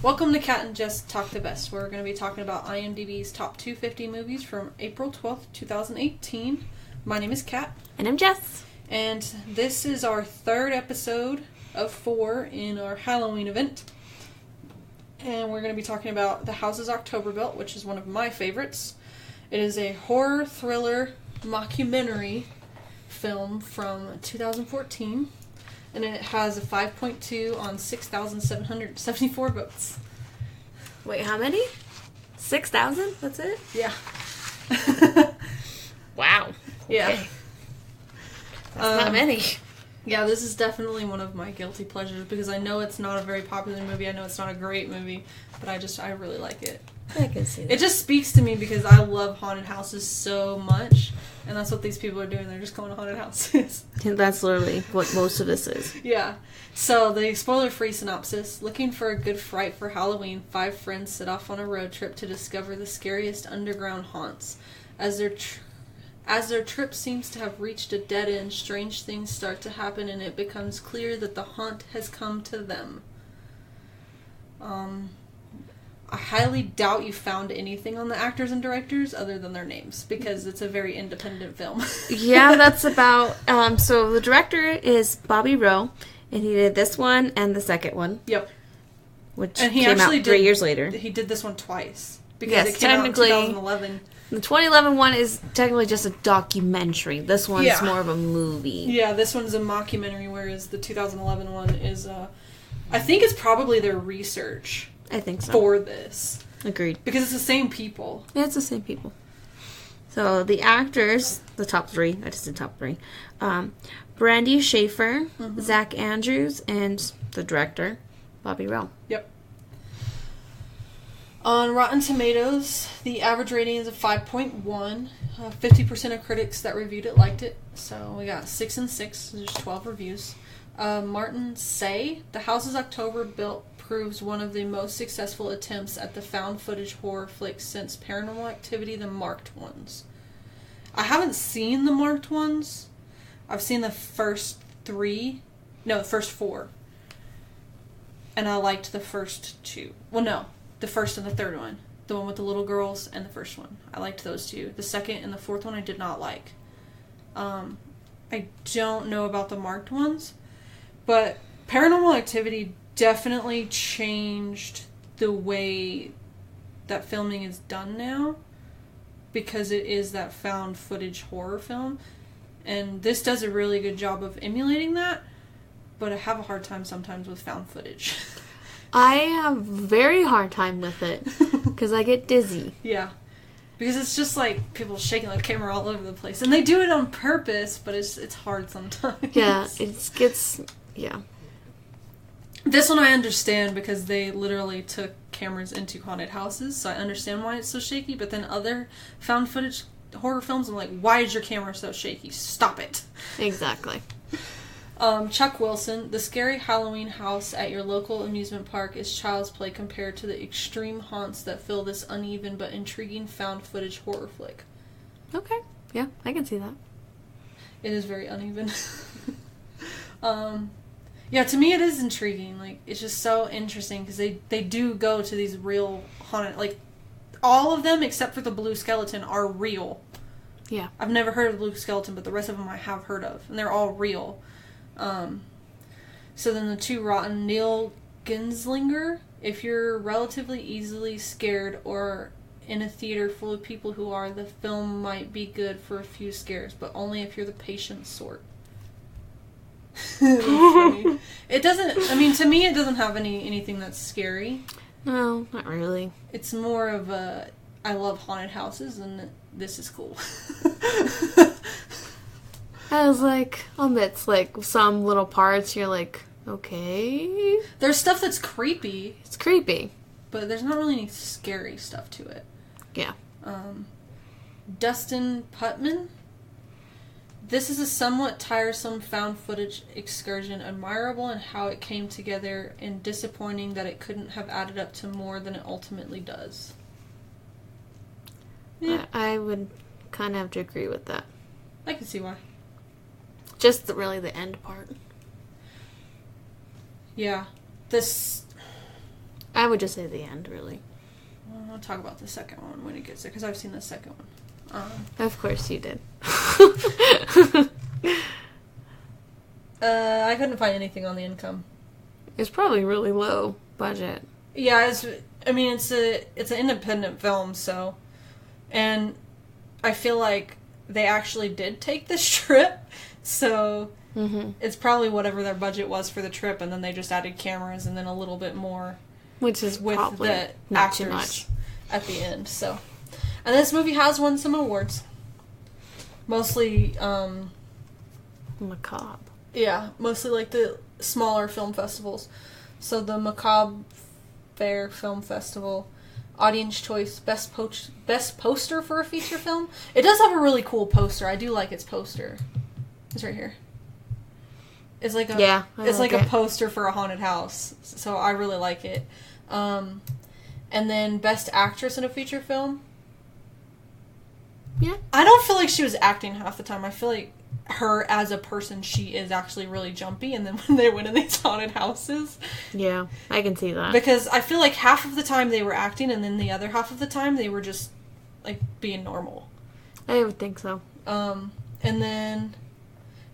Welcome to Cat and Jess Talk the Best. We're going to be talking about IMDb's top 250 movies from April 12th, 2018. My name is Kat. And I'm Jess. And this is our third episode of 4 in our Halloween event. And we're going to be talking about The House's October Built, which is one of my favorites. It is a horror thriller mockumentary film from 2014. And it has a 5.2 on 6,774 votes. Wait, how many? 6,000? That's it? Yeah. Wow. Yeah. Okay. That's not many. Yeah, this is definitely one of my guilty pleasures because I know it's not a very popular movie. I know it's not a great movie, but I really like it. I can see that. It just speaks to me because I love haunted houses so much, and that's what these people are doing. They're just going to haunted houses. That's literally what most of this is. Yeah. So, the spoiler-free synopsis. Looking for a good fright for Halloween, 5 friends set off on a road trip to discover the scariest underground haunts. As their trip seems to have reached a dead end, strange things start to happen, and it becomes clear that the haunt has come to them. I highly doubt you found anything on the actors and directors other than their names, because it's a very independent film. Yeah, that's about... so the director is Bobby Rowe, and he did this one and the second one. Yep. Which and he came actually out 3 years later. He did this one twice. Because Yes, it came out in technically, 2011. The 2011 one is technically just a documentary. This one's more of a movie. Yeah, this one's a mockumentary, whereas the 2011 one is, I think it's probably their research. I think so. For this. Agreed. Because it's the same people. Yeah, it's the same people. So, the actors, the top 3, I just did top 3. Brandy Schaefer, Zach Andrews, and the director, Bobby Rowe. Yep. On Rotten Tomatoes, the average rating is a 5.1. 50% of critics that reviewed it liked it. So we got 6 and 6. There's 12 reviews. Martin Say, The House's October Built proves one of the most successful attempts at the found footage horror flick since Paranormal Activity, the marked ones. I haven't seen the marked ones. I've seen the first 4. And I liked the first 2. Well, no. The first and the third one. The one with the little girls and the first one. I liked those 2. The second and the fourth one I did not like. I don't know about the marked ones. But Paranormal Activity definitely changed the way that filming is done now. Because it is that found footage horror film. And this does a really good job of emulating that. But I have a hard time sometimes with found footage. I have a very hard time with it because I get dizzy. Yeah. Because it's just like people shaking the camera all over the place. And they do it on purpose, but it's hard sometimes. Yeah, it gets... Yeah. This one I understand because they literally took cameras into haunted houses, so I understand why it's so shaky. But then other found footage horror films, I'm like, why is your camera so shaky? Stop it. Exactly. Chuck Wilson, the scary Halloween house at your local amusement park is child's play compared to the extreme haunts that fill this uneven but intriguing found footage horror flick. Okay. Yeah, I can see that. It is very uneven. Yeah, to me it is intriguing. Like, it's just so interesting because they do go to these real haunted... Like, all of them except for the blue skeleton are real. Yeah. I've never heard of the blue skeleton, but the rest of them I have heard of. And they're all real. So then the 2 rotten, Neil Genslinger, if you're relatively easily scared or in a theater full of people who are, the film might be good for a few scares, but only if you're the patient sort. It doesn't, I mean, to me it doesn't have anything that's scary. No, not really. It's more of a, I love haunted houses and this is cool. I was like, it's like some little parts you're like, okay. There's stuff that's creepy. It's creepy. But there's not really any scary stuff to it. Yeah. Dustin Putman. This is a somewhat tiresome found footage excursion, admirable in how it came together and disappointing that it couldn't have added up to more than it ultimately does. Yeah. I would kind of have to agree with that. I can see why. Just really the end part. Yeah. This... I would just say the end, really. I'll talk about the second one when it gets there, because I've seen the second one. Of course you did. I couldn't find anything on the income. It's probably really low budget. Yeah, it's an independent film, so, and I feel like they actually did take this trip, so it's probably whatever their budget was for the trip, and then they just added cameras and then a little bit more, which is with probably the not actors too much at the end. So, and this movie has won some awards, mostly macabre. Yeah, mostly like the smaller film festivals. So the Macabre Fair Film Festival, Audience Choice, Best Poster for a Feature Film. It does have a really cool poster. I do like its poster. It's right here. It's like a poster for a haunted house. So I really like it. And then Best Actress in a Feature Film. Yeah. I don't feel like she was acting half the time. I feel like her as a person, she is actually really jumpy, and then when they went in these haunted houses, yeah, I can see that, because I feel like half of the time they were acting, and then the other half of the time they were just like being normal. I would think so. And then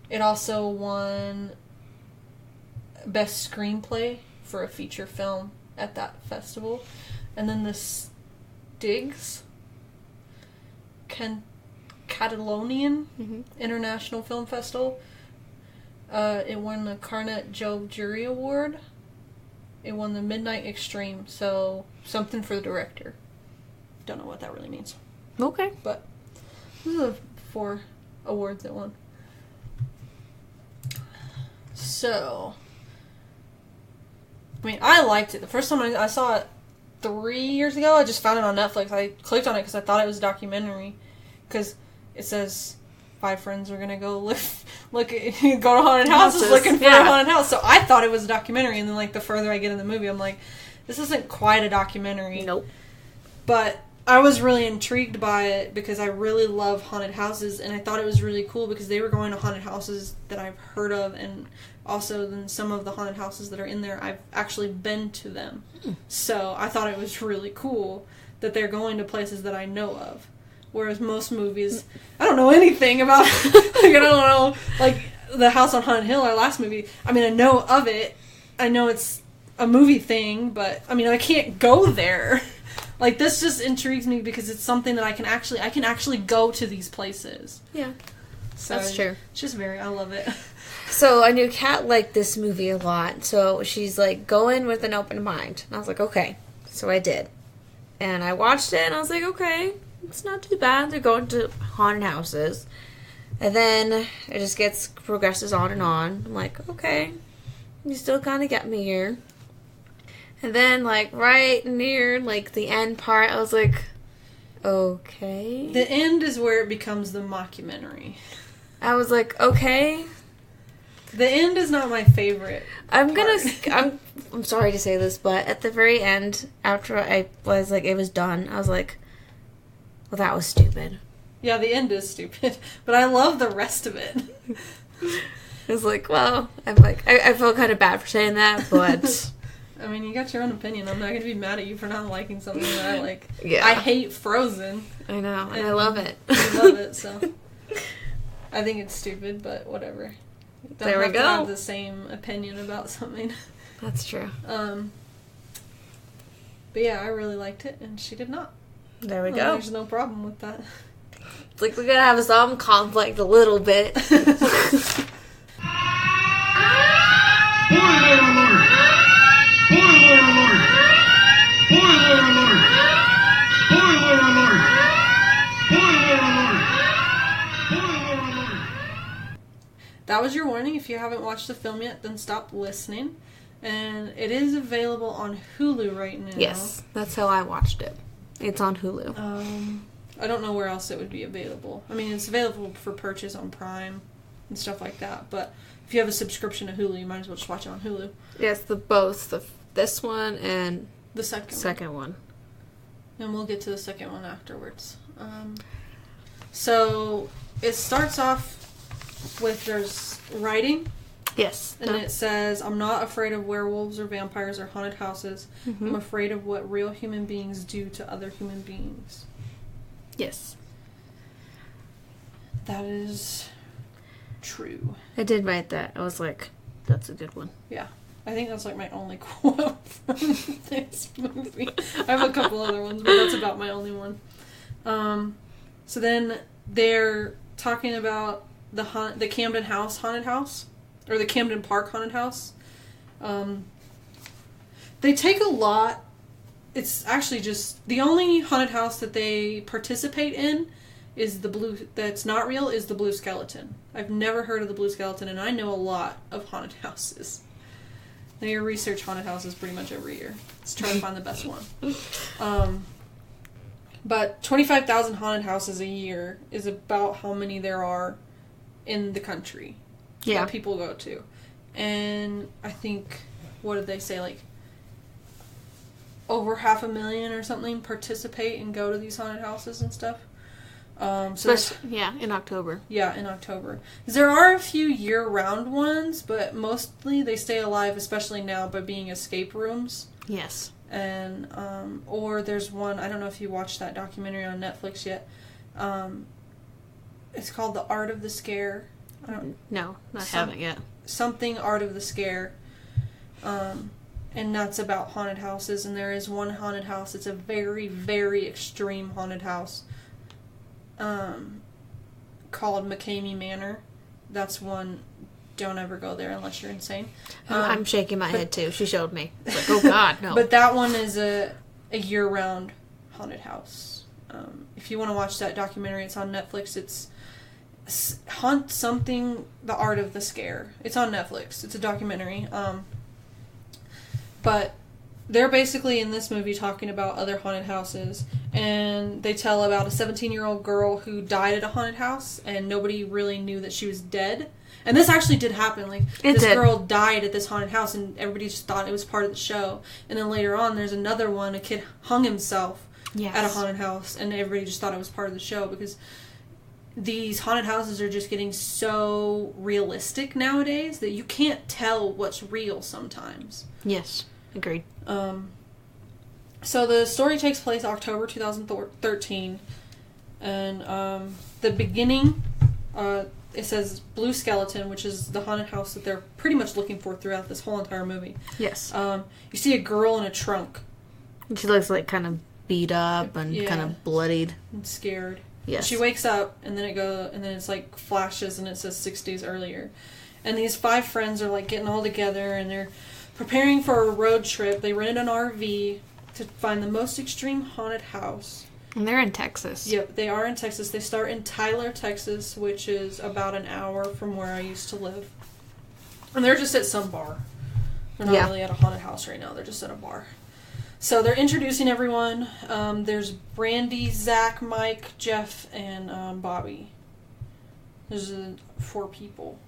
it also won Best Screenplay for a feature film at that festival, and then the Stigs Catalonian International Film Festival. It won the Carnet Job Jury Award. It won the Midnight Extreme, so something for the director. Don't know what that really means. Okay. But these are the 4 awards it won. So, I mean, I liked it. The first time I saw it 3 years ago, I just found it on Netflix. I clicked on it because I thought it was a documentary. Because it says 5 friends are going to go go to haunted houses looking for a haunted house. So I thought it was a documentary. And then, like, the further I get in the movie, I'm like, this isn't quite a documentary. Nope. But I was really intrigued by it because I really love haunted houses. And I thought it was really cool because they were going to haunted houses that I've heard of. And also then some of the haunted houses that are in there, I've actually been to them. So I thought it was really cool that they're going to places that I know of. Whereas most movies, I don't know anything about. Like, I don't know, like the House on Haunted Hill, our last movie. I mean, I know of it. I know it's a movie thing, but I mean, I can't go there. Like, this just intrigues me because it's something that I can actually go to these places. Yeah, so that's true. It's just I love it. So I knew Kat liked this movie a lot, so she's like, go in with an open mind. And I was like, okay. So I did, and I watched it, and I was like, okay. It's not too bad. They're going to haunted houses. And then it just progresses on and on. I'm like, okay. You still kind of get me here. And then, like, right near, like, the end part, I was like, okay. The end is where it becomes the mockumentary. I was like, okay. The end is not my favorite. I'm sorry to say this, but at the very end, after I was like, it was done, I was like, well, that was stupid. Yeah, the end is stupid, but I love the rest of it. It was like, well, I feel kind of bad for saying that, but I mean, you got your own opinion. I'm not going to be mad at you for not liking something that I like. Yeah. I hate Frozen. I know, and I love it. I love it, so I think it's stupid, but whatever. There we go. Don't have to have the same opinion about something. That's true. But yeah, I really liked it, and she did not. There we go. There's no problem with that. It's like we're gonna have some conflict a little bit. Spoiler alert! Spoiler alert! Spoiler alert! Spoiler alert! Spoiler alert! Spoiler alert! That was your warning. If you haven't watched the film yet, then stop listening. And it is available on Hulu right now. Yes, that's how I watched it. It's on Hulu. I don't know where else it would be available. I mean, it's available for purchase on Prime and stuff like that. But if you have a subscription to Hulu, you might as well just watch it on Hulu. Yes, this one and the second one. And we'll get to the second one afterwards. So it starts off with there's writing Yes. And it says, I'm not afraid of werewolves or vampires or haunted houses. I'm afraid of what real human beings do to other human beings. Yes. That is true. I did write that. I was like, that's a good one. Yeah. I think that's like my only quote from this movie. I have a couple other ones, but that's about my only one. So then they're talking about the Camden House haunted house, or the Camden Park haunted house. They take a lot. It's actually just the only haunted house that they participate in is the blue. That's not real. Is the Blue Skeleton. I've never heard of the Blue Skeleton, and I know a lot of haunted houses. They research haunted houses pretty much every year. Let's try to find the best one. But 25,000 haunted houses a year is about how many there are in the country that people go to. And I think, what did they say, like over 500,000 or something participate and go to these haunted houses and stuff. In October. Yeah, in October. There are a few year-round ones, but mostly they stay alive, especially now, by being escape rooms. Yes. And, or there's one, I don't know if you watched that documentary on Netflix yet. It's called The Art of the Scare. No, I haven't yet. Something Art of the Scare. And that's about haunted houses. And there is one haunted house. It's a very, very extreme haunted house. Called McCamey Manor. That's one. Don't ever go there unless you're insane. I'm shaking my head too. She showed me. It's like, oh God, no. But that one is a year-round haunted house. If you want to watch that documentary, it's on Netflix. It's Haunt Something, The Art of the Scare. It's on Netflix. It's a documentary. But they're basically in this movie talking about other haunted houses, and they tell about a 17-year-old girl who died at a haunted house, and nobody really knew that she was dead. And this actually did happen. Like, this girl died at this haunted house, and everybody just thought it was part of the show. And then later on, there's another one. A kid hung himself at a haunted house, and everybody just thought it was part of the show, because these haunted houses are just getting so realistic nowadays that you can't tell what's real sometimes. Yes, agreed. So the story takes place October 2013, and the beginning, it says Blue Skeleton, which is the haunted house that they're pretty much looking for throughout this whole entire movie. Yes. You see a girl in a trunk. And she looks like kind of beat up and kind of bloodied. And scared. Yes. She wakes up, and then it's like flashes, and it says 6 days earlier. And these 5 friends are like getting all together, and they're preparing for a road trip. They rented an RV to find the most extreme haunted house. And they're in Texas. Yep, they are in Texas. They start in Tyler, Texas, which is about an hour from where I used to live. And they're just at some bar. They're not really at a haunted house right now. They're just at a bar. So they're introducing everyone. There's Brandy, Zach, Mike, Jeff, and Bobby. There's 4 people.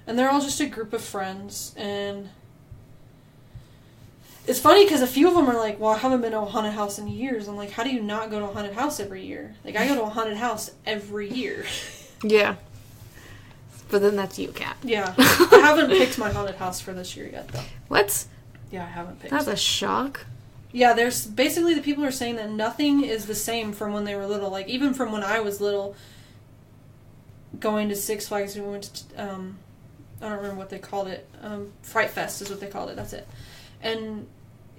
And they're all just a group of friends. And it's funny because a few of them are like, well, I haven't been to a haunted house in years. I'm like, how do you not go to a haunted house every year? Like, I go to a haunted house every year. Yeah. But then that's you, Kat. Yeah. I haven't picked my haunted house for this year yet, though. What? Yeah, I haven't picked. That's a shock. Yeah, there's basically the people are saying that nothing is the same from when they were little. Like, even from when I was little, going to Six Flags, we went to, I don't remember what they called it. Fright Fest is what they called it. That's it. And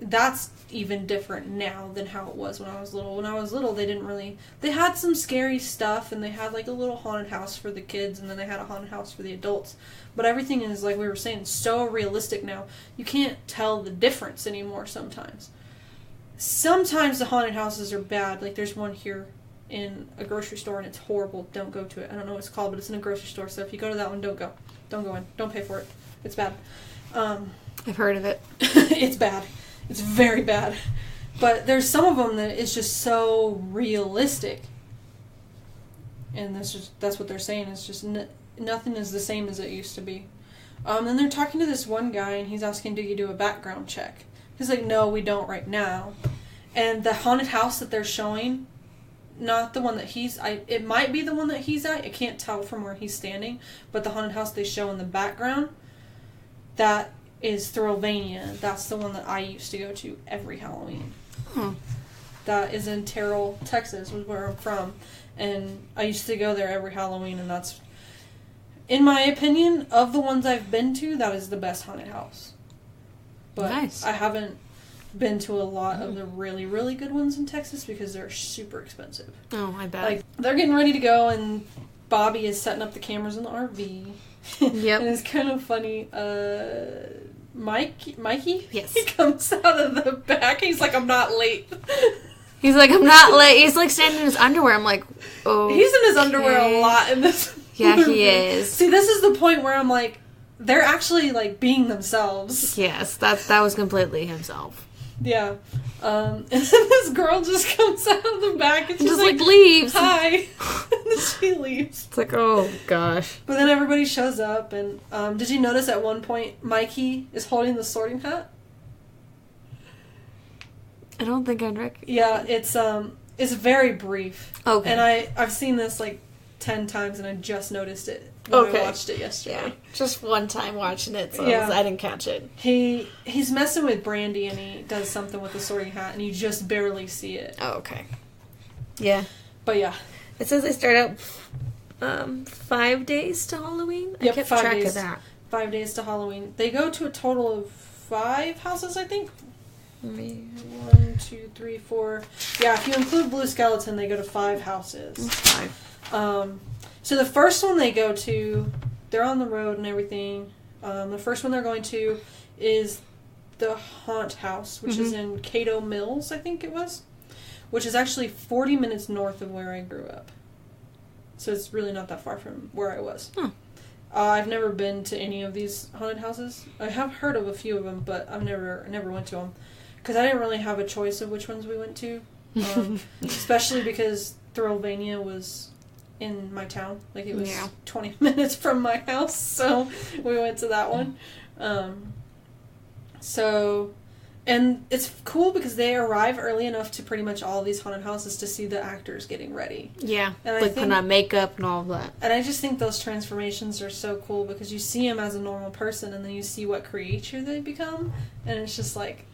that's even different now than how it was when I was little. When I was little, they had some scary stuff, and they had like a little haunted house for the kids, and then they had a haunted house for the adults. But everything is, like we were saying, so realistic now. You can't tell the difference anymore sometimes. Sometimes the haunted houses are bad. Like, there's one here in a grocery store, and it's horrible. Don't go to it. I don't know what it's called, but it's in a grocery store, so if you go to that one, don't go. Don't go in. Don't pay for it. It's bad. I've heard of it. It's bad. It's very bad. But there's some of them that it's just so realistic. And that's what they're saying. It's just nothing is the same as it used to be. And they're talking to this one guy, and he's asking, do you do a background check? He's like, no, we don't right now. And the haunted house that they're showing, not the one that it might be the one that he's at. I can't tell from where he's standing. But the haunted house they show in the background, that is Thrillvania. That's the one that I used to go to every Halloween. That is in Terrell, Texas, was where I'm from. And I used to go there every Halloween, and that's, in my opinion, of the ones I've been to, that is the best haunted house. But nice. I haven't been to a lot of the really, really good ones in Texas because they're super expensive. Oh, I bet. Like, they're getting ready to go, and Bobby is setting up the cameras in the RV. Yep. And it's kind of funny. Mikey? Yes. He comes out of the back. He's like, I'm not late. He's like, I'm not late. He's like standing in his underwear. I'm like, oh. He's in his underwear a lot in this Yeah, movie. he is. See, this is the point where I'm like, they're actually, like, being themselves. Yes, that was completely himself. Yeah. And then this girl just comes out of the back and she's Just like, leaves. hi. And then she leaves. It's like, oh gosh. But then everybody shows up, and did you notice at one point Mikey is holding the sorting hat? I don't think I'd recognize. Yeah, it's very brief. Okay. And I've seen this like 10 times, and I just noticed it when I watched it yesterday. Yeah, just one time watching it, so Yeah. I didn't catch it. He's messing with Brandy, and he does something with the sorting hat, and you just barely see it. Oh, okay. Yeah. But yeah. It says they start out 5 days to Halloween. Yep, I kept 5 track days. of that. 5 days to Halloween. They go to a total of 5 houses, I think. 1, 2, 3, 4. Yeah, if you include Blue Skeleton, they go to 5 houses. 5. So the first one they go to, they're on the road and everything. The first one they're going to is the Haunt House, which is in Cato Mills, I think it was, which is actually 40 minutes north of where I grew up. So it's really not that far from where I was. Huh. I've never been to any of these haunted houses. I have heard of a few of them, but I've never went to them because I didn't really have a choice of which ones we went to, especially because Thrillvania was in my town. Like, it was 20 minutes from my house, so we went to that one. And it's cool because they arrive early enough to pretty much all these haunted houses to see the actors getting ready. Yeah, and like putting on makeup and all of that. And I just think those transformations are so cool because you see them as a normal person, and then you see what creature they become, and it's just like,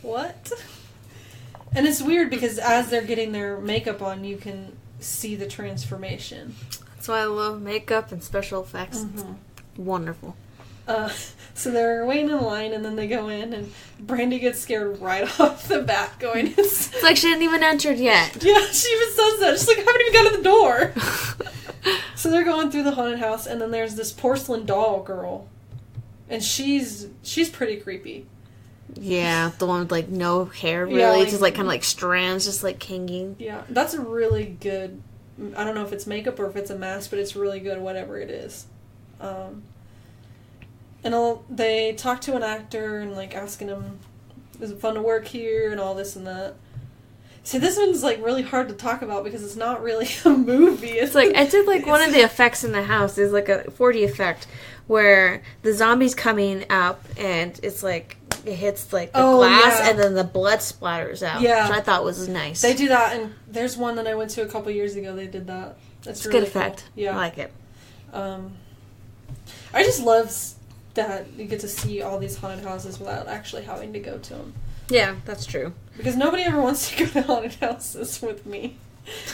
what? And it's weird because as they're getting their makeup on, you can see the transformation. That's why I love makeup and special effects. It's wonderful. So they're waiting in line, and then they go in, and Brandy gets scared right off the bat going, It's like she hadn't even entered yet. Yeah, she even says that. She's like, I haven't even got to the door. So they're going through the haunted house, and then there's this porcelain doll girl, and she's pretty creepy. Yeah, the one with like no hair, really. Yeah, like, just like kind of like strands, just like hanging. Yeah, that's a really good, I don't know if it's makeup or if it's a mask, but it's really good, whatever it is. And they talk to an actor and, like, asking him, is it fun to work here, and all this and that. See, this one's, like, really hard to talk about because it's not really a movie. It's like, I did, like, one of the effects in the house is, like, a 4D effect where the zombie's coming up and it's, like, it hits, like, the glass and then the blood splatters out. Yeah. Which I thought was nice. They do that, and there's one that I went to a couple years ago. They did that. It's really good effect. Cool. Yeah. I like it. I just love that you get to see all these haunted houses without actually having to go to them. Yeah, that's true. Because nobody ever wants to go to haunted houses with me.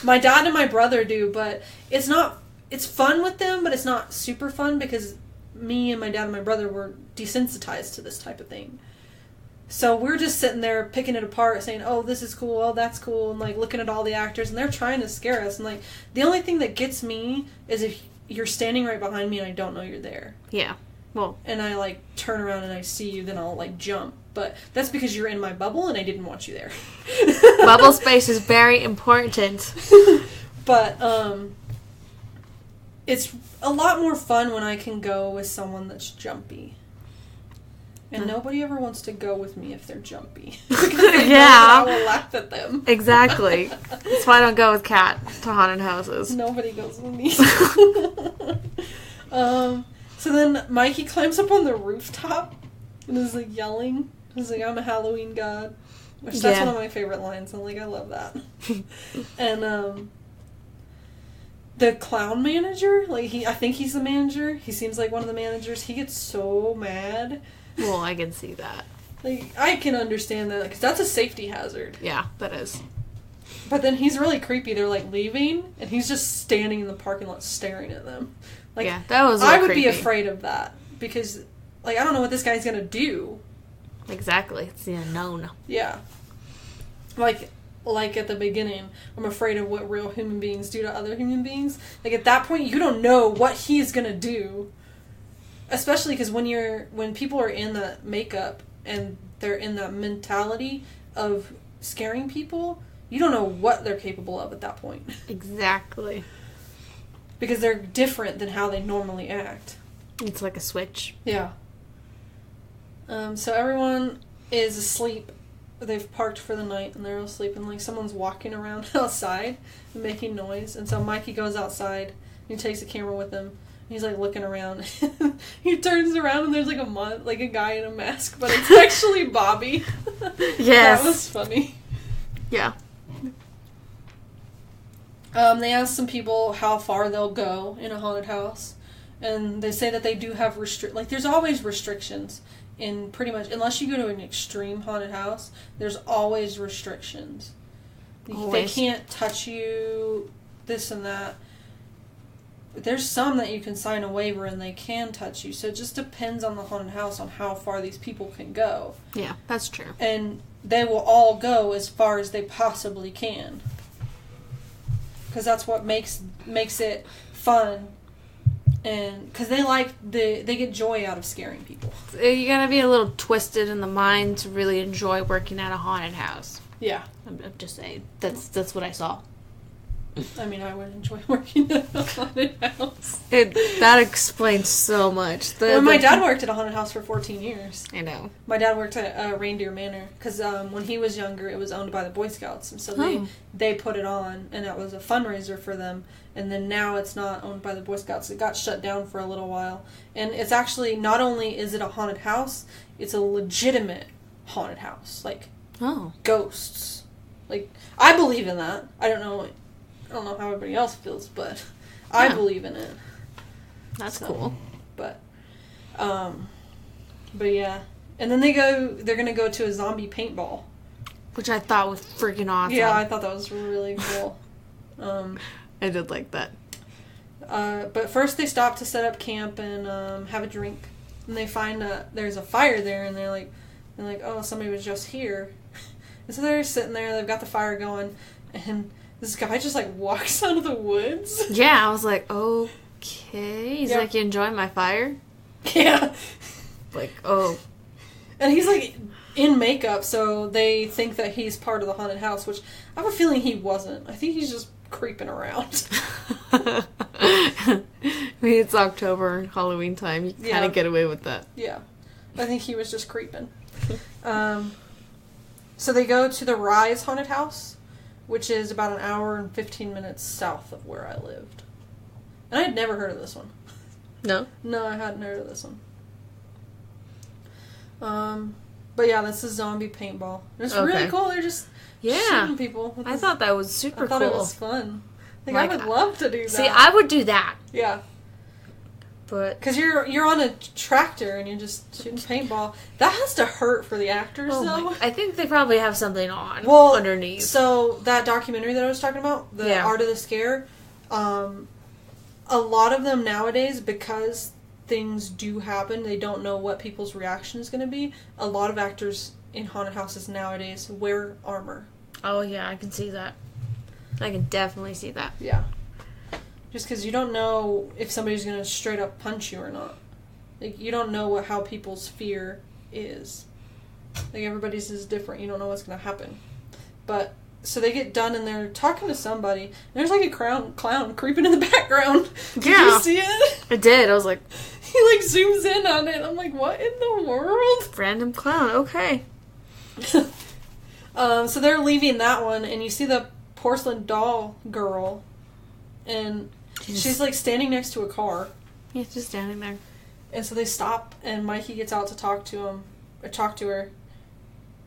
My dad and my brother do, but it's fun with them, but it's not super fun because me and my dad and my brother were desensitized to this type of thing. So we're just sitting there picking it apart, saying, oh, this is cool, oh, that's cool, and, like, looking at all the actors, and they're trying to scare us. And, like, the only thing that gets me is if you're standing right behind me and I don't know you're there. Yeah. Well, and I, like, turn around and I see you, then I'll, like, jump. But that's because you're in my bubble and I didn't want you there. Bubble space is very important. But, it's a lot more fun when I can go with someone that's jumpy. And nobody ever wants to go with me if they're jumpy. Because they know that I will laugh at them. Exactly. That's why I don't go with Kat to haunted houses. Nobody goes with me. So then Mikey climbs up on the rooftop and is, like, yelling. He's like, I'm a Halloween god. Which, that's one of my favorite lines. I'm like, I love that. And, the clown manager, like I think he's the manager. He seems like one of the managers. He gets so mad. Well, I can see that. Like, I can understand that, because that's a safety hazard. Yeah, that is. But then he's really creepy. They're, like, leaving, and he's just standing in the parking lot staring at them. Like, yeah, that was I would creepy. be afraid of that, because, like, I don't know what this guy's gonna do. Exactly. It's the unknown. Yeah. Like at the beginning, I'm afraid of what real human beings do to other human beings. Like, at that point, you don't know what he's gonna do. Especially because when people are in that makeup and they're in that mentality of scaring people, you don't know what they're capable of at that point. Exactly. Because they're different than how they normally act. It's like a switch. Yeah. So everyone is asleep. They've parked for the night and they're all sleeping. Like, someone's walking around outside and making noise. And so Mikey goes outside and he takes a camera with him. He's, like, looking around. He turns around and there's, like a guy in a mask, but it's actually Bobby. Yes. That was funny. Yeah. They ask some people how far they'll go in a haunted house. And they say that they do have there's always restrictions in pretty much, unless you go to an extreme haunted house, there's always restrictions. Always. They can't touch you, this and that. There's some that you can sign a waiver and they can touch you. So it just depends on the haunted house on how far these people can go. Yeah, that's true. And they will all go as far as they possibly can. Because that's what makes it fun. And because they get joy out of scaring people. You gotta be a little twisted in the mind to really enjoy working at a haunted house. Yeah. I'm just saying. That's what I saw. I mean, I would enjoy working at a haunted house. That explains so much. My dad worked at a haunted house for 14 years. I know. My dad worked at Reindeer Manor because when he was younger, it was owned by the Boy Scouts, and so they put it on, and that was a fundraiser for them. And then now it's not owned by the Boy Scouts. It got shut down for a little while, and it's actually not only is it a haunted house, it's a legitimate haunted house, like ghosts. Like, I believe in that. I don't know how everybody else feels, but I believe in it. That's cool. But yeah. And then they're gonna go to a zombie paintball. Which I thought was freaking awesome. Yeah, I thought that was really cool. I did like that. But first they stop to set up camp and have a drink. And they find there's a fire there, and they're like, oh, somebody was just here. And so they're sitting there, they've got the fire going, and this guy just, like, walks out of the woods. Yeah, I was like, okay. He's like, you enjoying my fire? Yeah. Like, oh. And he's, like, in makeup, so they think that he's part of the haunted house, which I have a feeling he wasn't. I think he's just creeping around. I mean, it's October, Halloween time. You kind of get away with that. Yeah. I think he was just creeping. So they go to the Rise Haunted House, which is about an hour and 15 minutes south of where I lived. And I had never heard of this one. No? No, I hadn't heard of this one. But yeah, this is zombie paintball. It's really cool. They're just shooting people. I thought that was super cool. I thought it was fun. Like, I would love to do that. See, I would do that. Yeah. But because you're on a tractor and you're just shooting paintball. That has to hurt for the actors, though. I think they probably have something on underneath. So that documentary that I was talking about, the Art of the Scare, a lot of them nowadays, because things do happen, they don't know what people's reaction is going to be. A lot of actors in haunted houses nowadays wear armor. Oh yeah, I can see that. I can definitely see that. Yeah. Just because you don't know if somebody's going to straight up punch you or not. Like, you don't know how people's fear is. Like, everybody's is different. You don't know what's going to happen. But, so they get done and they're talking to somebody. And there's like a clown creeping in the background. Did you see it? I did. I was like... He like zooms in on it. I'm like, what in the world? Random clown. Okay. So they're leaving that one and you see the porcelain doll girl. And she's like standing next to a car. Yeah, just standing there. And so they stop, and Mikey gets out to talk to her.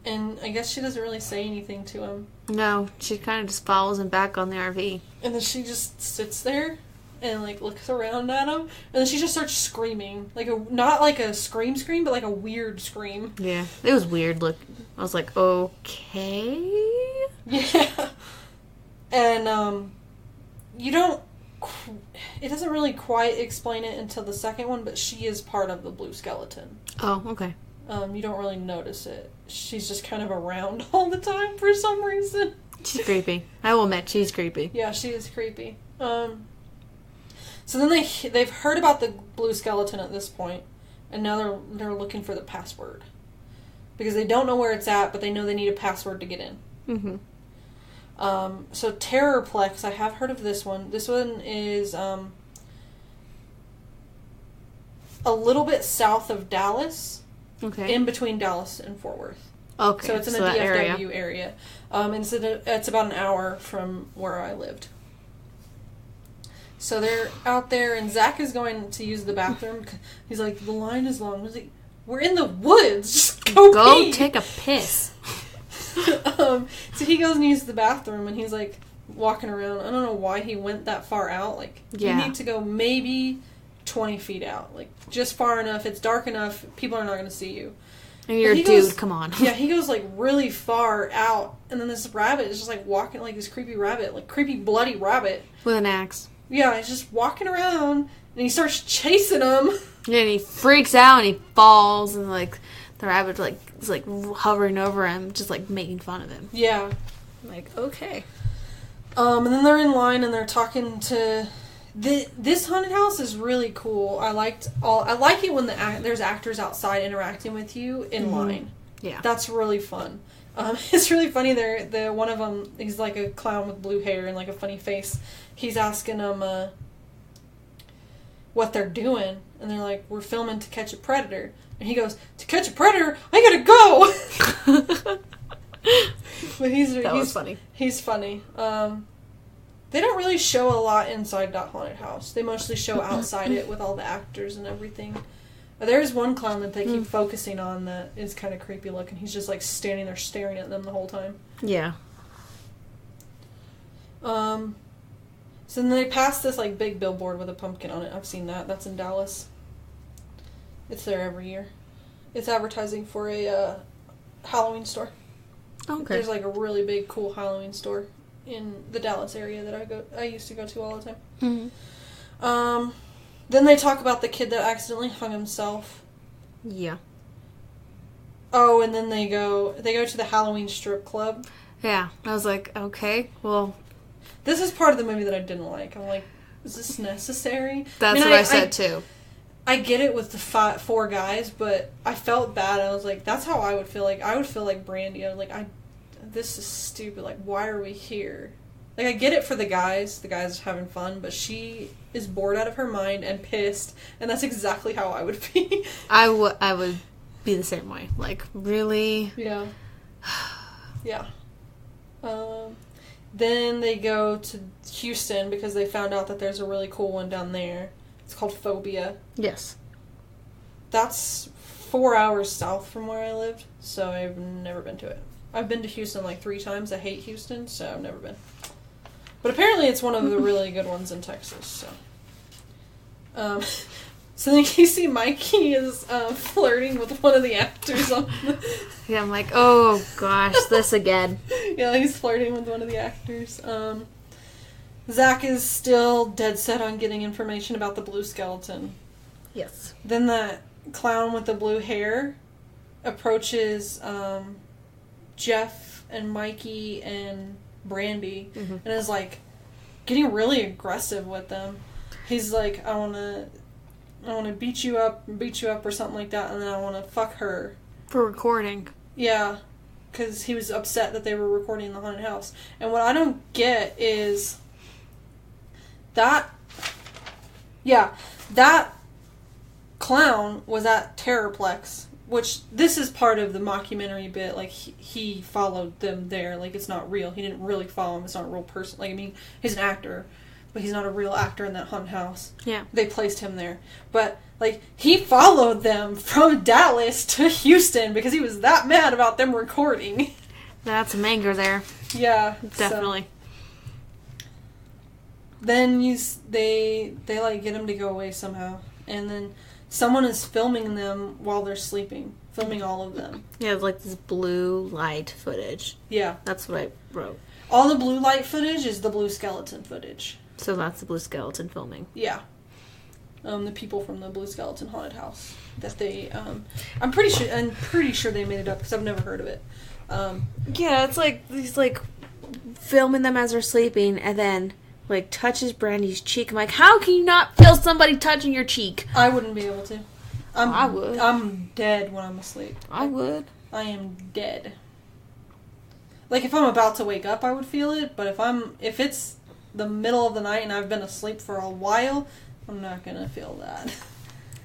And I guess she doesn't really say anything to him. No, she kind of just follows him back on the RV. And then she just sits there and, like, looks around at him. And then she just starts screaming. Like, not like a scream, but like a weird scream. Yeah. It was weird. Look, I was like, okay. Yeah. And, you don't... It doesn't really quite explain it until the second one, but she is part of the blue skeleton. Oh, okay. You don't really notice it. She's just kind of around all the time for some reason. She's creepy. I will admit, she's creepy. Yeah, she is creepy. So then they've heard about the blue skeleton at this point, and now they're looking for the password. Because they don't know where it's at, but they know they need a password to get in. Mm-hmm. So Terrorplex, I have heard of this one. This one is a little bit south of Dallas. Okay. In between Dallas and Fort Worth. Okay. So it's in the DFW area. And it's about an hour from where I lived. So they're out there, and Zach is going to use the bathroom. He's like, the line is long. He's like, we're in the woods. Just go pee. Take a piss. So he goes and uses the bathroom, and he's like walking around. I don't know why he went that far out. Like, you need to go maybe 20 feet out. Like, just far enough. It's dark enough. People are not going to see you. And you're a dude, come on. Yeah, he goes, like, really far out, and then this rabbit is just, like, walking, like, this creepy rabbit. Like, creepy, bloody rabbit. With an axe. Yeah, he's just walking around, and he starts chasing him. Yeah, and he freaks out, and he falls, and, like, the rabbit, like, is, like, hovering over him, just, like, making fun of him. Yeah. Like, okay. And then they're in line, and they're talking to... This haunted house is really cool. I like it when there's actors outside interacting with you in line. Yeah. That's really fun. It's really funny. The one of them, he's like a clown with blue hair and like a funny face. He's asking them what they're doing, and they're like, "We're filming To Catch a Predator." And he goes, "To catch a predator, I gotta go." But he's funny. He's funny. They don't really show a lot inside that haunted house. They mostly show outside it with all the actors and everything. There's one clown that they keep focusing on that is kind of creepy looking. He's just like standing there staring at them the whole time. Yeah. So then they pass this like big billboard with a pumpkin on it. I've seen that. That's in Dallas. It's there every year. It's advertising for a Halloween store. Okay. There's like a really big, cool Halloween store in the Dallas area that I used to go to all the time. Mm-hmm. Then they talk about the kid that accidentally hung himself. Yeah. Oh, and then they go to the Halloween strip club. Yeah. I was like, okay, well. This is part of the movie that I didn't like. I'm like, is this necessary? That's what I said too. I get it with the 4 guys, but I felt bad. I was like, that's how I would feel. Like, I would feel like Brandy. I was like, this is stupid. Like, why are we here? Like, I get it for the guys. The guys are having fun, but she is bored out of her mind and pissed, and that's exactly how I would be. I would be the same way. Like, really? Yeah. Yeah. Then they go to Houston because they found out that there's a really cool one down there. It's called Phobia. Yes. That's 4 hours south from where I lived, so I've never been to it. I've been to Houston like 3 times. I hate Houston, so I've never been. But apparently it's one of the really good ones in Texas, so. So then you see Mikey is flirting with one of the actors on the... Yeah, I'm like, oh gosh, this again. Yeah, he's flirting with one of the actors. Zach is still dead set on getting information about the blue skeleton. Yes. Then that clown with the blue hair approaches Jeff and Mikey and Brandy and is like getting really aggressive with them. He's like, I want to beat you up or something like that, and then I want to fuck her. For recording. Yeah, because he was upset that they were recording in the haunted house. And what I don't get is that clown was at Terrorplex, which this is part of the mockumentary bit. Like, he followed them there. Like, it's not real. He didn't really follow him. It's not a real person. Like, I mean, he's an actor, but he's not a real actor in that haunted house. Yeah. They placed him there. But, like, he followed them from Dallas to Houston because he was that mad about them recording. That's some anger there. Yeah. Definitely. then they like get him to go away somehow, and then someone is filming them while they're sleeping, filming all of them. Yeah, it's like this blue light footage. Yeah, That's what I wrote. all the blue light footage is the blue skeleton footage. So that's the blue skeleton filming. Yeah, the people from the Blue Skeleton Haunted House that they. I'm pretty sure they made it up because I've never heard of it. Yeah, it's like he's like filming them as they're sleeping, and then like touches Brandy's cheek. I'm like, how can you not feel somebody touching your cheek? I wouldn't be able to. I would. I'm dead when I'm asleep. I would. I am dead. Like if I'm about to wake up, I would feel it. But if it's the middle of the night and I've been asleep for a while, I'm not gonna feel that.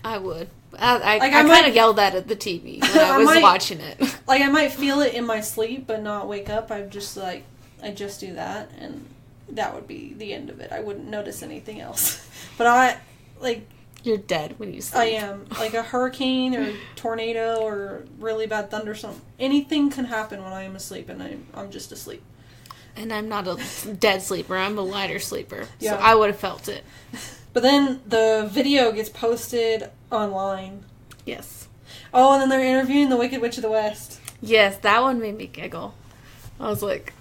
I would. I Like, kind of yelled that at the TV when I was watching it. Like I might feel it in my sleep, but not wake up. I just do that, and that would be the end of it. I wouldn't notice anything else. But You're dead when you sleep. I am. Like a hurricane or tornado or really bad thunderstorm. Anything can happen when I am asleep, and I'm just asleep. And I'm not a dead sleeper. I'm a lighter sleeper. Yeah. So I would have felt it. But then the video gets posted online. Yes. Oh, and then they're interviewing the Wicked Witch of the West. Yes, that one made me giggle. I was like,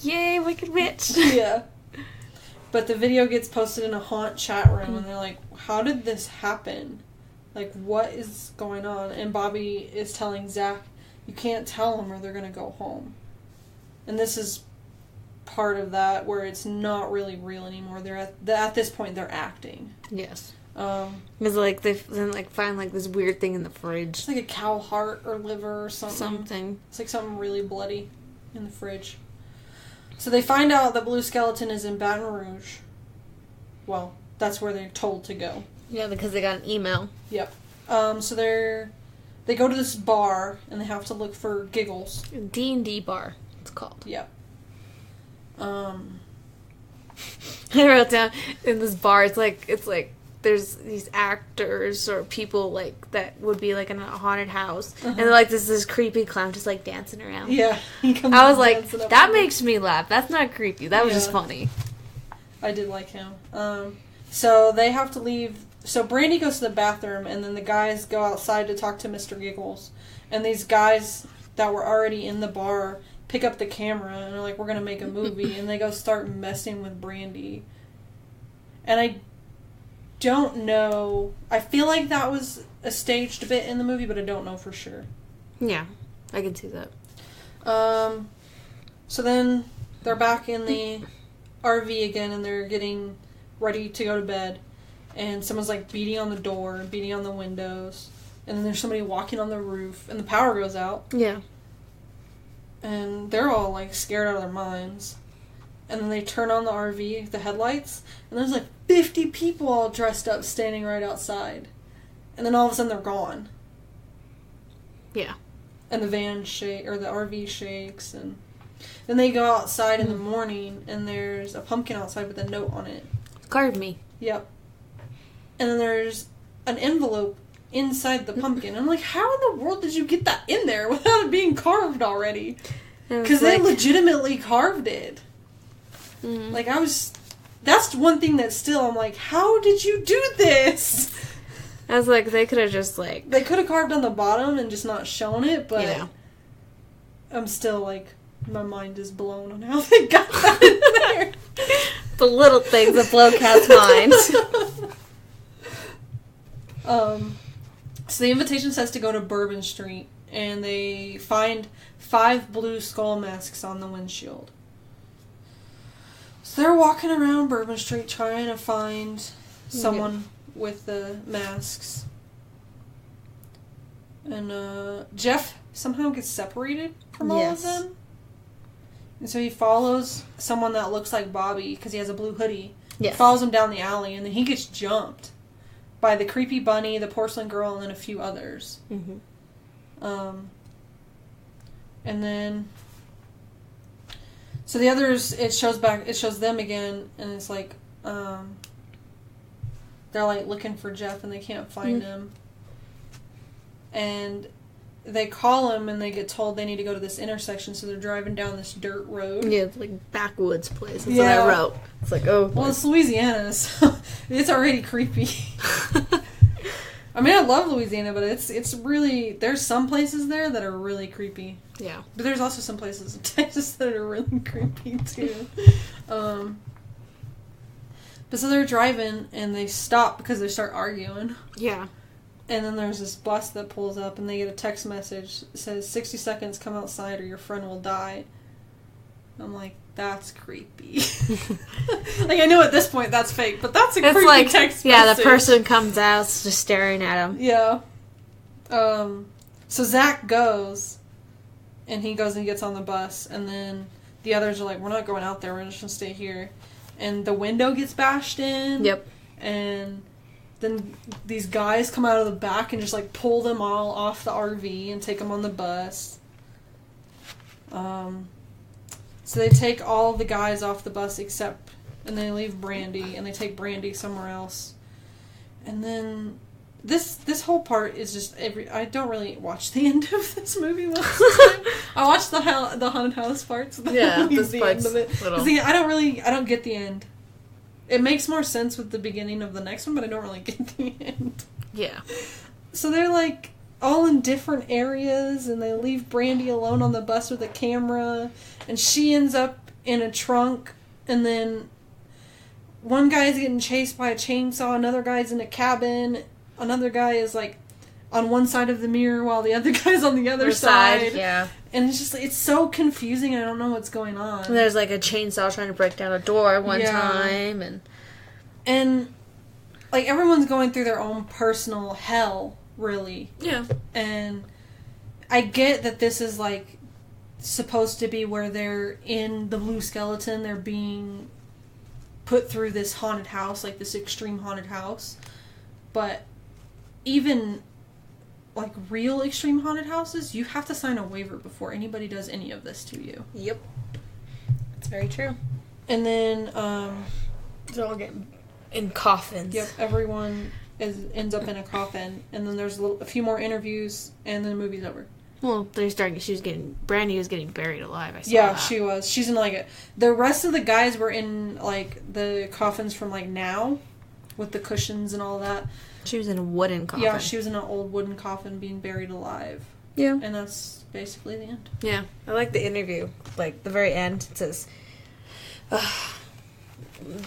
yay, Wicked Witch. Yeah. But the video gets posted in a haunt chat room, and they're like, how did this happen? Like, what is going on? And Bobby is telling Zach, you can't tell them or they're going to go home. And this is part of that where it's not really real anymore. They're at this point, they're acting. Yes. It's Because like they then like find like this weird thing in the fridge. like a cow heart or liver or something. It's like something really bloody in the fridge. So they find out that Blue Skeleton is in Baton Rouge. Well, that's where they're told to go. Yeah, because they got an email. Yep. So they go to this bar and they have to look for Giggles. D&D bar, it's called. Yep. I wrote down in this bar. It's like there's these actors or people like that would be like in a haunted house, and they're like this creepy clown just like dancing around. Yeah. I was like, that makes me laugh. That's not creepy. That was just Yeah. funny. I did like him. So they have to leave. So Brandy goes to the bathroom, and then the guys go outside to talk to Mr. Giggles. And these guys that were already in the bar pick up the camera and are like, we're going to make a movie. And they go start messing with Brandy. And I don't know. I feel like that was a staged bit in the movie, but I don't know for sure. Yeah, I can see that. So then they're back in the RV again, and they're getting ready to go to bed. And someone's like beating on the door, beating on the windows. And then there's somebody walking on the roof, and the power goes out. Yeah. And they're all like scared out of their minds. And then they turn on the RV, the headlights, and there's like 50 people all dressed up standing right outside. And then all of a sudden they're gone. Yeah. And the van or the RV shakes, and then they go outside in the morning, and there's a pumpkin outside with a note on it. Carve me. Yep. And then there's an envelope inside the pumpkin. I'm like, how in the world did you get that in there without it being carved already? Because they legitimately carved it. Mm-hmm. Like, that's one thing that still, I'm like, how did you do this? I was like, they could have just like... They could have carved on the bottom and just not shown it, but Yeah. I'm still like, my mind is blown on how they got that in there. The little things that blow Cat's mind. So the invitation says to go to Bourbon Street, and they find 5 blue skull masks on the windshield. So they're walking around Bourbon Street trying to find someone with the masks. And Jeff somehow gets separated from all of them. And so he follows someone that looks like Bobby, because he has a blue hoodie. Yes. Follows him down the alley, and then he gets jumped by the creepy bunny, the porcelain girl, and then a few others. Mm-hmm. And then, so the others, it shows them again, and it's like, they're like looking for Jeff, and they can't find him. And they call him and they get told they need to go to this intersection, so they're driving down this dirt road. Yeah, it's like backwoods place. That's what I wrote. It's like, oh. Well, it's Louisiana, so it's already creepy. I mean, I love Louisiana, but it's really... There's some places there that are really creepy. Yeah. But there's also some places in Texas that are really creepy, too. But so they're driving, and they stop because they start arguing. Yeah. And then there's this bus that pulls up, and they get a text message that says, 60 seconds, come outside, or your friend will die. I'm like, that's creepy. Like, I know at this point that's fake, but that's a creepy text message. Yeah, the person comes out just staring at him. Yeah. So Zach goes, and he goes and gets on the bus, and then the others are like, we're not going out there, we're just going to stay here. And the window gets bashed in. Yep. And then these guys come out of the back and just, like, pull them all off the RV and take them on the bus. So they take all the guys off the bus and they leave Brandy, and they take Brandy somewhere else. And then this whole part is just I don't really watch the end of this movie most of the time. I watch the haunted house parts. Yeah, this part's end of it. little. I don't get the end. It makes more sense with the beginning of the next one, but I don't really get the end. Yeah. So they're like all in different areas, and they leave Brandy alone on the bus with a camera, and she ends up in a trunk, and then one guy's getting chased by a chainsaw, another guy's in a cabin, another guy is like on one side of the mirror while the other guy's on the other side. Yeah. And it's just, it's so confusing, I don't know what's going on. And there's like a chainsaw trying to break down a door one time, and like everyone's going through their own personal hell, really. Yeah. And I get that this is like supposed to be where they're in the blue skeleton, they're being put through this haunted house, like this extreme haunted house. But even like real extreme haunted houses, you have to sign a waiver before anybody does any of this to you. Yep. It's very true. And then they're all getting in coffins. Yep, everyone ends up in a coffin, and then there's a few more interviews, and then the movie's over. Well, Brandy was getting buried alive. I saw that. She was. She's in like the rest of the guys were in like the coffins from like now, with the cushions and all that. She was in a wooden coffin. Yeah, she was in an old wooden coffin being buried alive. Yeah. And that's basically the end. Yeah. I like the interview. Like, the very end, it says...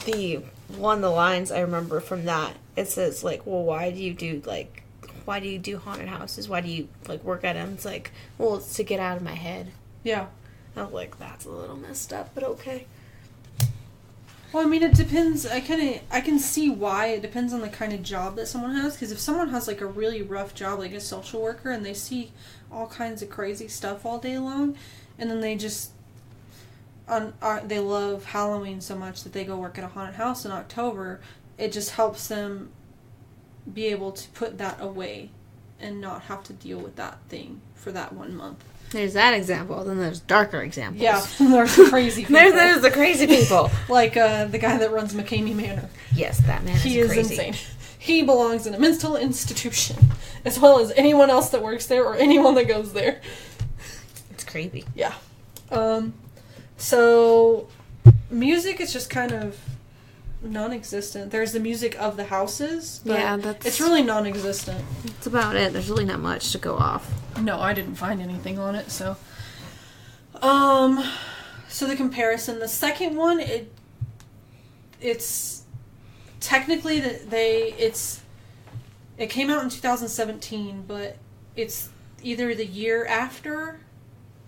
the lines I remember from that, it says, like, well, why do you do haunted houses? Why do you, like, work at them? It's like, well, it's to get out of my head. Yeah. I was like, that's a little messed up, but okay. Well, I mean, it depends. I can see why. It depends on the kind of job that someone has. Because if someone has, like, a really rough job, like a social worker, and they see all kinds of crazy stuff all day long, and then they just... they love Halloween so much that they go work at a haunted house in October, it just helps them be able to put that away and not have to deal with that thing for that 1 month. There's that example. Then there's darker examples. Yeah, there's the crazy people. there's the crazy people. Like the guy that runs McCamey Manor. Yes, that man is crazy. He is insane. He belongs in a mental institution, as well as anyone else that works there or anyone that goes there. It's creepy. Yeah. So, music is just kind of non-existent. There's the music of the houses, but it's really non-existent. That's about it. There's really not much to go off. No, I didn't find anything on it, so... So the comparison, the second one, it's... Technically, it came out in 2017, but it's either the year after...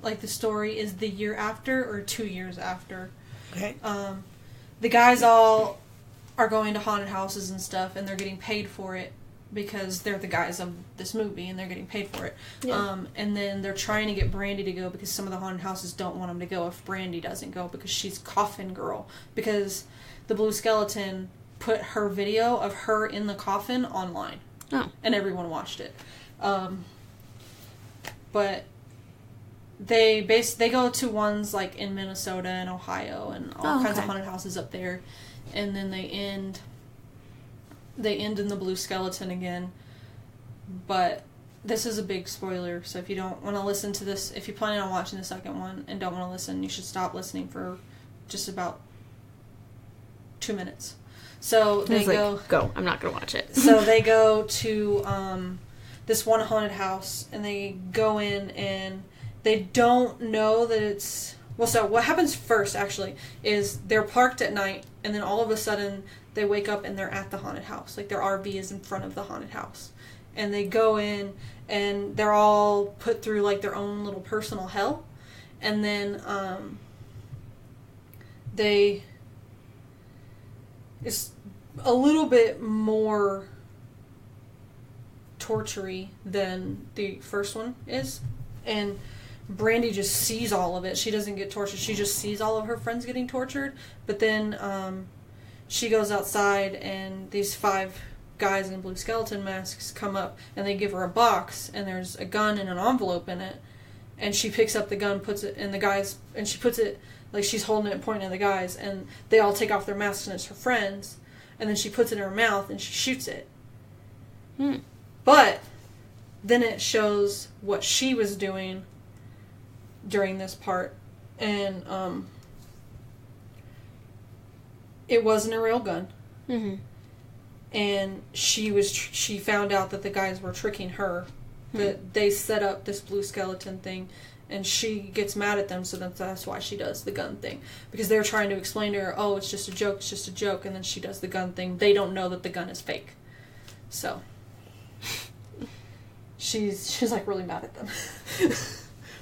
Like, the story is the year after or 2 years after. Okay. The guys all are going to haunted houses and stuff, and they're getting paid for it because they're the guys of this movie, and they're getting paid for it. Yeah. And then they're trying to get Brandy to go because some of the haunted houses don't want them to go if Brandy doesn't go because she's Coffin Girl. Because the Blue Skeleton put her video of her in the coffin online. Oh. And everyone watched it. But... They go to ones like in Minnesota and Ohio and all kinds of haunted houses up there, and then they end in the Blue Skeleton again, but this is a big spoiler, so if you don't want to listen to this, if you're planning on watching the second one and don't want to listen, you should stop listening for just about 2 minutes. So they go. I'm not going to watch it. So they go to this one haunted house, and they go in, and they don't know that it's... Well, so what happens first, actually, is they're parked at night, and then all of a sudden they wake up and they're at the haunted house. Like, their RV is in front of the haunted house. And they go in, and they're all put through, like, their own little personal hell. And then it's a little bit more torture-y than the first one is. And Brandy just sees all of it. She doesn't get tortured. She just sees all of her friends getting tortured. But then she goes outside, and these 5 guys in blue skeleton masks come up, and they give her a box, and there's a gun and an envelope in it. And she picks up the gun, puts it in the guys, and she puts it, like she's holding it and pointing at the guys, and they all take off their masks, and it's her friends. And then she puts it in her mouth, and she shoots it. But then it shows what she was doing during this part, and it wasn't a real gun. Mm-hmm. And she found out that the guys were tricking her, that they set up this blue skeleton thing, and she gets mad at them, so that's why she does the gun thing, because they're trying to explain to her, oh, it's just a joke, and then she does the gun thing. They don't know that the gun is fake, so she's like really mad at them.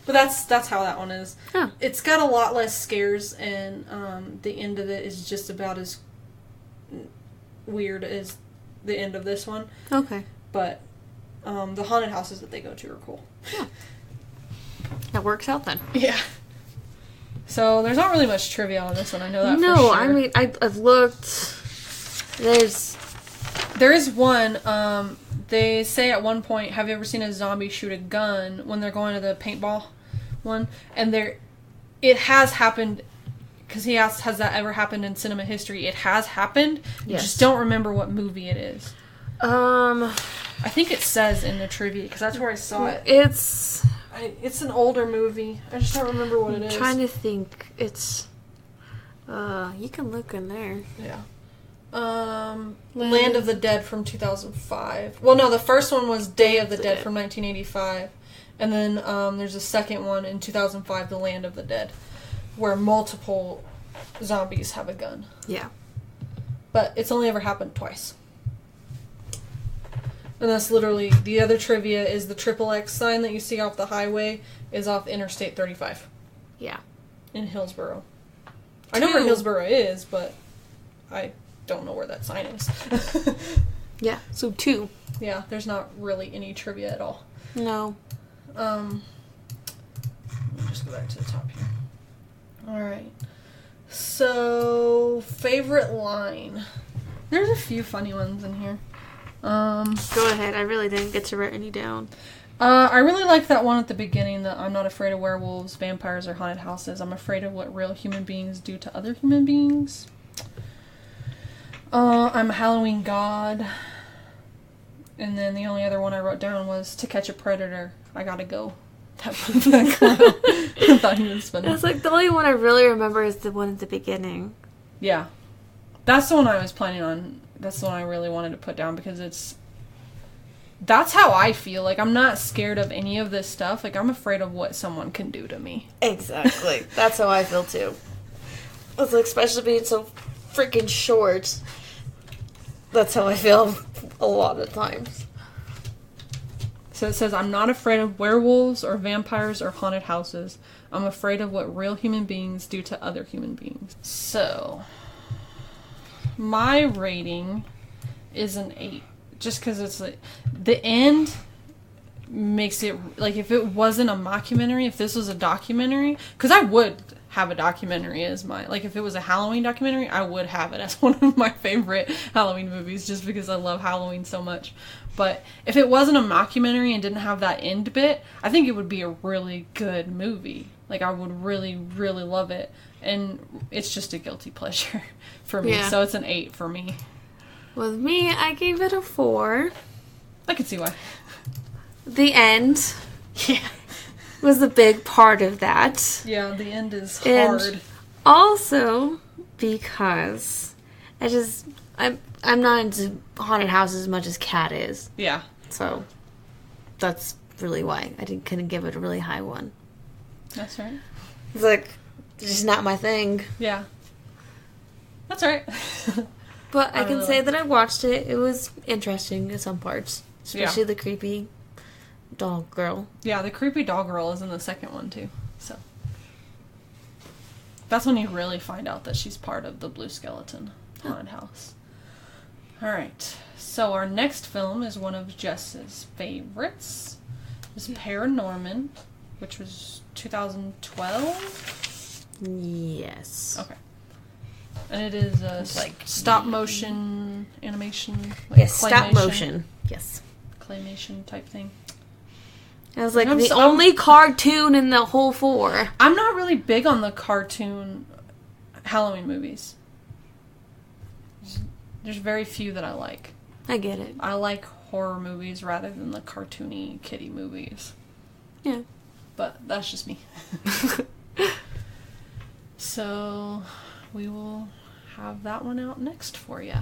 But that's how that one is. Oh. It's got a lot less scares, and the end of it is just about as weird as the end of this one. Okay. But the haunted houses that they go to are cool. Yeah. That works out then. Yeah. So there's not really much trivia on this one. I know that No, for sure. I mean, I've looked. There is one. They say at one point, have you ever seen a zombie shoot a gun when they're going to the paintball one? And it has happened, because he asked, has that ever happened in cinema history? It has happened. Yes. You just don't remember what movie it is. I think it says in the trivia, because that's where I saw it. It's an older movie. I just don't remember what it is. I'm trying to think. It's... you can look in there. Yeah. Land of the Dead from 2005. Well, no, the first one was Day of the Dead from 1985. And then there's a second one in 2005, The Land of the Dead, where multiple zombies have a gun. Yeah. But it's only ever happened twice. And that's literally, the other trivia is the XXX sign that you see off the highway is off Interstate 35. Yeah. In Hillsboro. I know where Hillsboro is, but I don't know where that sign is. Yeah, so 2. Yeah, there's not really any trivia at all. No. Let me just go back to the top here. Alright. So, favorite line. There's a few funny ones in here. Go ahead, I really didn't get to write any down. I really like that one at the beginning, that I'm not afraid of werewolves, vampires, or haunted houses. I'm afraid of what real human beings do to other human beings. I'm a Halloween god. And then the only other one I wrote down was To Catch a Predator, I gotta go. That clown. I thought he was funny. It's like the only one I really remember is the one at the beginning. Yeah. That's the one I was planning on. That's the one I really wanted to put down, because that's how I feel. Like, I'm not scared of any of this stuff. Like, I'm afraid of what someone can do to me. Exactly. That's how I feel too. It's like, especially being so freaking short. That's how I feel a lot of times. So it says, I'm not afraid of werewolves or vampires or haunted houses. I'm afraid of what real human beings do to other human beings. So, my rating is an 8. Just because it's like, the end makes it, like, if it wasn't a mockumentary, if this was a documentary, because I would have a documentary as my, like, if it was a Halloween documentary, I would have it as one of my favorite Halloween movies, just because I love Halloween so much. But if it wasn't a mockumentary and didn't have that end bit, I think it would be a really good movie. Like, I would really, really love it. And it's just a guilty pleasure for me. Yeah. So it's an 8 for me. With me, I gave it a 4. I can see why. the end Yeah. was a big part of that. Yeah, the end is And hard. also because I'm not into haunted houses as much as Cat is. Yeah. So that's really why I couldn't give it a really high one. That's right. It's like, it's just not my thing. Yeah. That's all right. But I can really say liked that I watched it. It was interesting in some parts. Especially the creepy dog girl. Yeah, the creepy dog girl is in the second one, too. So. That's when you really find out that she's part of the Blue Skeleton haunted house. Alright. So our next film is one of Jess's favorites. It's Paranorman, which was 2012? Yes. Okay. And it is a Like- stop motion animation. Like Yes, stop claymation- motion. Yes. Claymation type thing. I was like, I'm the so- only cartoon in the whole 4. I'm not really big on the cartoon Halloween movies. There's very few that I like. I get it. I like horror movies rather than the cartoony kiddie movies. Yeah. But that's just me. So we will have that one out next for you.